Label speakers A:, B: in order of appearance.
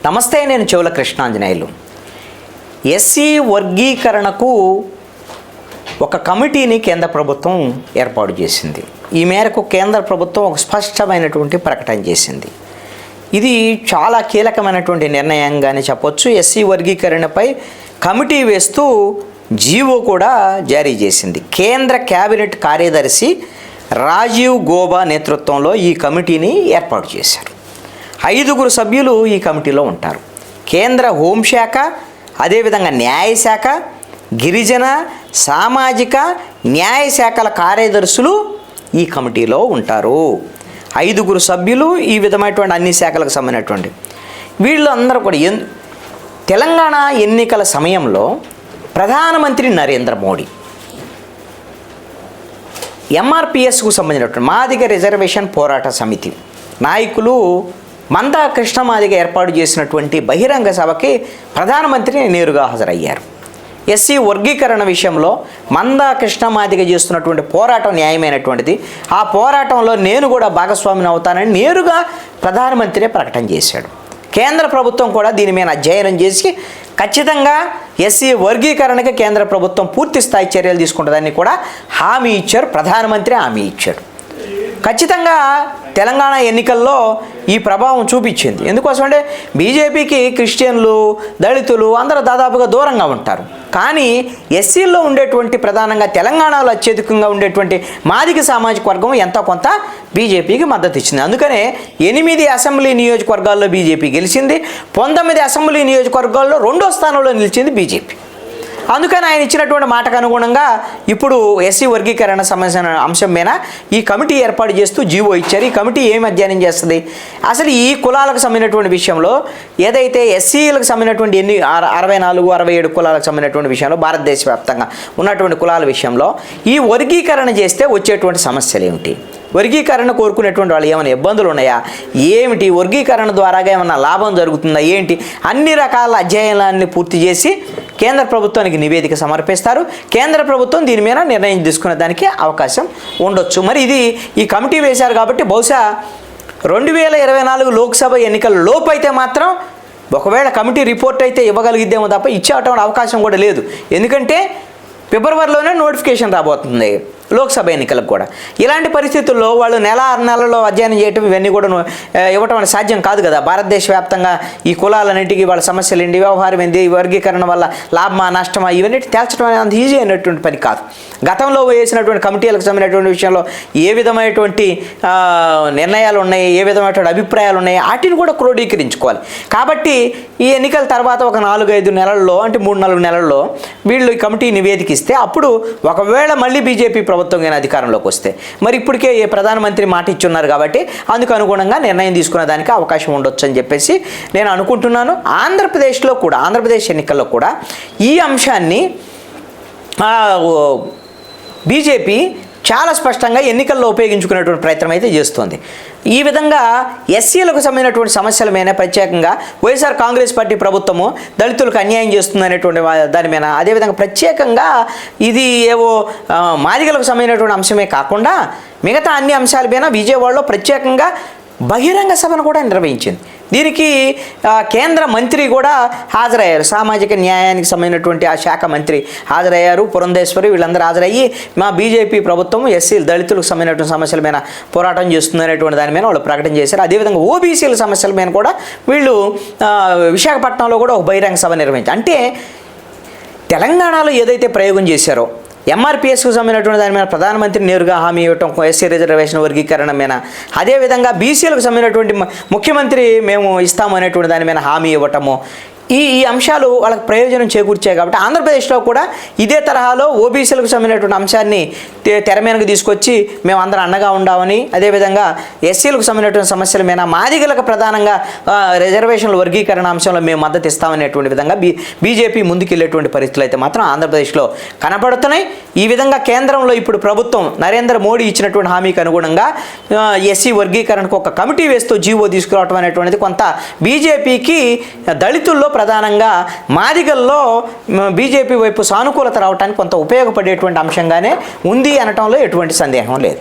A: నమస్తే, నేను చెవుల కృష్ణాంజనేయులు. ఎస్సీ వర్గీకరణకు ఒక కమిటీని కేంద్ర ప్రభుత్వం ఏర్పాటు చేసింది. ఈ మేరకు కేంద్ర ప్రభుత్వం ఒక స్పష్టమైనటువంటి ప్రకటన చేసింది. ఇది చాలా కీలకమైనటువంటి నిర్ణయంగానే చెప్పొచ్చు. ఎస్సీ వర్గీకరణపై కమిటీ వేస్తూ జీవో కూడా జారీ చేసింది. కేంద్ర కేబినెట్ కార్యదర్శి రాజీవ్ గోబా నేతృత్వంలో ఈ కమిటీని ఏర్పాటు చేశారు. 5 సభ్యులు ఈ కమిటీలో ఉంటారు. కేంద్ర హోంశాఖ, అదేవిధంగా న్యాయశాఖ, గిరిజన, సామాజిక, న్యాయశాఖల కార్యదర్శులు ఈ కమిటీలో ఉంటారు. 5 సభ్యులు ఈ విధమైనటువంటి అన్ని శాఖలకు సంబంధించినటువంటి వీళ్ళందరూ కూడా తెలంగాణ ఎన్నికల సమయంలో ప్రధానమంత్రి నరేంద్ర మోడీ ఎంఆర్పిఎస్కు సంబంధించినటువంటి మాదిగ రిజర్వేషన్ పోరాట సమితి నాయకులు మందా కృష్ణమాదిగ ఏర్పాటు చేసినటువంటి బహిరంగ సభకి ప్రధానమంత్రి నేరుగా హాజరయ్యారు. ఎస్సీ వర్గీకరణ విషయంలో మందా కృష్ణమాదిగ చేస్తున్నటువంటి పోరాటం న్యాయమైనటువంటిది. ఆ పోరాటంలో నేను కూడా భాగస్వామిని అవుతానని నేరుగా ప్రధానమంత్రి ప్రకటన చేశాడు. కేంద్ర ప్రభుత్వం కూడా దీని మీద అధ్యయనం చేసి ఖచ్చితంగా ఎస్సీ వర్గీకరణకి కేంద్ర ప్రభుత్వం పూర్తి స్థాయి చర్యలు తీసుకుంటుందని కూడా హామీ ఇచ్చారు. ప్రధానమంత్రి హామీ ఇచ్చాడు. ఖచ్చితంగా తెలంగాణ ఎన్నికల్లో ఈ ప్రభావం చూపించింది. ఎందుకోసమంటే బీజేపీకి క్రిస్టియన్లు, దళితులు అందరూ దాదాపుగా దూరంగా ఉంటారు. కానీ ఎస్సీల్లో ఉండేటువంటి ప్రధానంగా తెలంగాణలో అత్యధికంగా ఉండేటువంటి మాదిగ సామాజిక వర్గం ఎంతో కొంత బీజేపీకి మద్దతు ఇచ్చింది. అందుకనే 8 అసెంబ్లీ నియోజకవర్గాల్లో బీజేపీ గెలిచింది. 19 అసెంబ్లీ నియోజకవర్గాల్లో 2వ స్థానంలో నిలిచింది బీజేపీ. అందుకని ఆయన ఇచ్చినటువంటి మాటకు అనుగుణంగా ఇప్పుడు ఎస్సీ వర్గీకరణ సంబంధించిన అంశం మీద ఈ కమిటీ ఏర్పాటు చేస్తూ జీవో ఇచ్చారు. ఈ కమిటీ ఏం అధ్యయనం చేస్తుంది? అసలు ఈ కులాలకు సంబంధించినటువంటి విషయంలో ఏదైతే ఎస్సీలకు సంబంధించినటువంటి 64, 67 కులాలకు సంబంధించినటువంటి విషయంలో భారతదేశ వ్యాప్తంగా ఉన్నటువంటి కులాల విషయంలో ఈ వర్గీకరణ చేస్తే వచ్చేటువంటి సమస్యలు ఏమిటి? వర్గీకరణ కోరుకునేటువంటి వాళ్ళు ఏమైనా ఇబ్బందులు ఉన్నాయా? ఏమిటి వర్గీకరణ ద్వారాగా ఏమైనా లాభం జరుగుతుందా? ఏంటి? అన్ని రకాల అధ్యయనాన్ని పూర్తి చేసి కేంద్ర ప్రభుత్వానికి నివేదిక సమర్పిస్తారు. కేంద్ర ప్రభుత్వం దీని మీద నిర్ణయం తీసుకునే దానికి అవకాశం ఉండొచ్చు. మరి ఈ కమిటీ వేశారు కాబట్టి బహుశా 2024 లోక్సభ ఎన్నికల లోపు అయితే మాత్రం ఒకవేళ కమిటీ రిపోర్ట్ అయితే ఇవ్వగలిగిద్దేమో తప్ప ఇచ్చేటువంటి అవకాశం కూడా లేదు. ఎందుకంటే ఫిబ్రవరిలోనే నోటిఫికేషన్ రాబోతుంది లోక్సభ ఎన్నికలకు కూడా. ఇలాంటి పరిస్థితుల్లో వాళ్ళు 6 నెలల్లో అధ్యయనం చేయటం ఇవన్నీ కూడా ఇవ్వటం అనేది సాధ్యం కాదు కదా. భారతదేశ వ్యాప్తంగా ఈ కులాలన్నింటికి వాళ్ళ సమస్యలు ఏంటి, వ్యవహారం ఏంటి, వర్గీకరణ వల్ల లాభమా నష్టమా ఇవన్నీ తేల్చడం అనేది అంత ఈజీ అయినటువంటి పని కాదు. గతంలో వేసినటువంటి కమిటీలకు సంబంధించినటువంటి విషయంలో ఏ విధమైనటువంటి నిర్ణయాలు ఉన్నాయి, ఏ విధమైనటువంటి అభిప్రాయాలు ఉన్నాయి, వాటిని కూడా క్రోడీకరించుకోవాలి. కాబట్టి ఈ ఎన్నికల తర్వాత ఒక 4-5 నెలల్లో అంటే 3-4 నెలల్లో వీళ్ళు ఈ కమిటీ నివేదిక ఇస్తే అప్పుడు ఒకవేళ మళ్ళీ బీజేపీ ప్రభుత్వం అధికారంలోకి వస్తే మరి ఇప్పటికే ప్రధానమంత్రి మాట ఇచ్చున్నారు కాబట్టి అందుకు అనుగుణంగా నిర్ణయం తీసుకునే దానికి అవకాశం ఉండొచ్చు అని చెప్పేసి నేను అనుకుంటున్నాను. ఆంధ్రప్రదేశ్ ఎన్నికల్లో కూడా ఈ అంశాన్ని బీజేపీ చాలా స్పష్టంగా ఎన్నికల్లో ఉపయోగించుకునేటువంటి ప్రయత్నం అయితే చేస్తోంది. ఈ విధంగా ఎస్సీలకు సంబంధించినటువంటి సమస్యల మీద ప్రత్యేకంగా వైఎస్ఆర్ కాంగ్రెస్ పార్టీ ప్రభుత్వము దళితులకు అన్యాయం చేస్తుందనేటువంటి దాని మీద, అదేవిధంగా ప్రత్యేకంగా ఇది ఏవో మాదిగలకు సంబంధించినటువంటి అంశమే కాకుండా మిగతా అన్ని అంశాల మీద విజయవాడలో ప్రత్యేకంగా బహిరంగ సభను కూడా నిర్వహించింది. దీనికి కేంద్ర మంత్రి కూడా హాజరయ్యారు. సామాజిక న్యాయానికి సంబంధించినటువంటి ఆ శాఖ మంత్రి హాజరయ్యారు. పురంధేశ్వరి వీళ్ళందరూ హాజరయ్యి మా బీజేపీ ప్రభుత్వం ఎస్సీలు దళితులకు సంబంధించినటువంటి సమస్యల మీద పోరాటం చేస్తుందనేటువంటి దాని మీద వాళ్ళు ప్రకటన చేశారు. అదేవిధంగా ఓబీసీల సమస్యల మీద కూడా వీళ్ళు విశాఖపట్నంలో కూడా ఒక బహిరంగ సభ నిర్వహించారు. అంటే తెలంగాణలో ఏదైతే ప్రయోగం చేశారో ఎంఆర్పిఎస్కు సంబంధించినటువంటి దాని మీద ప్రధానమంత్రి నేరుగా హామీ ఇవ్వటం, ఎస్సీ రిజర్వేషన్ వర్గీకరణ మీద, అదేవిధంగా బీసీలకు సంబంధించినటువంటి ముఖ్యమంత్రి మేము ఇస్తాము అనేటువంటి దాని మీద హామీ ఇవ్వటము, ఈ అంశాలు వాళ్ళకి ప్రయోజనం చేకూర్చాయి. కాబట్టి ఆంధ్రప్రదేశ్లో కూడా ఇదే తరహాలో ఓబీసీలకు సంబంధించినటువంటి అంశాన్ని తెర మీదకు తీసుకొచ్చి మేము అందరం అండగా ఉండామని, అదేవిధంగా ఎస్సీలకు సంబంధించినటువంటి సమస్యల మీద మాదిగలకు ప్రధానంగా రిజర్వేషన్ల వర్గీకరణ అంశంలో మేము మద్దతు ఇస్తామనేటువంటి విధంగా బీజేపీ ముందుకెళ్ళేటువంటి పరిస్థితులు అయితే మాత్రం ఆంధ్రప్రదేశ్లో కనపడుతున్నాయి. ఈ విధంగా కేంద్రంలో ఇప్పుడు ప్రభుత్వం నరేంద్ర మోడీ ఇచ్చినటువంటి హామీకి అనుగుణంగా ఎస్సీ వర్గీకరణకు ఒక కమిటీ వేస్తూ జీవో తీసుకురావడం అనేటువంటిది కొంత బీజేపీకి దళితుల్లో ప్రధానంగా మాదిగల్లో బీజేపీ వైపు సానుకూలత రావడానికి కొంత ఉపయోగపడేటువంటి అంశంగానే ఉంది అనటంలో ఎటువంటి సందేహం లేదు.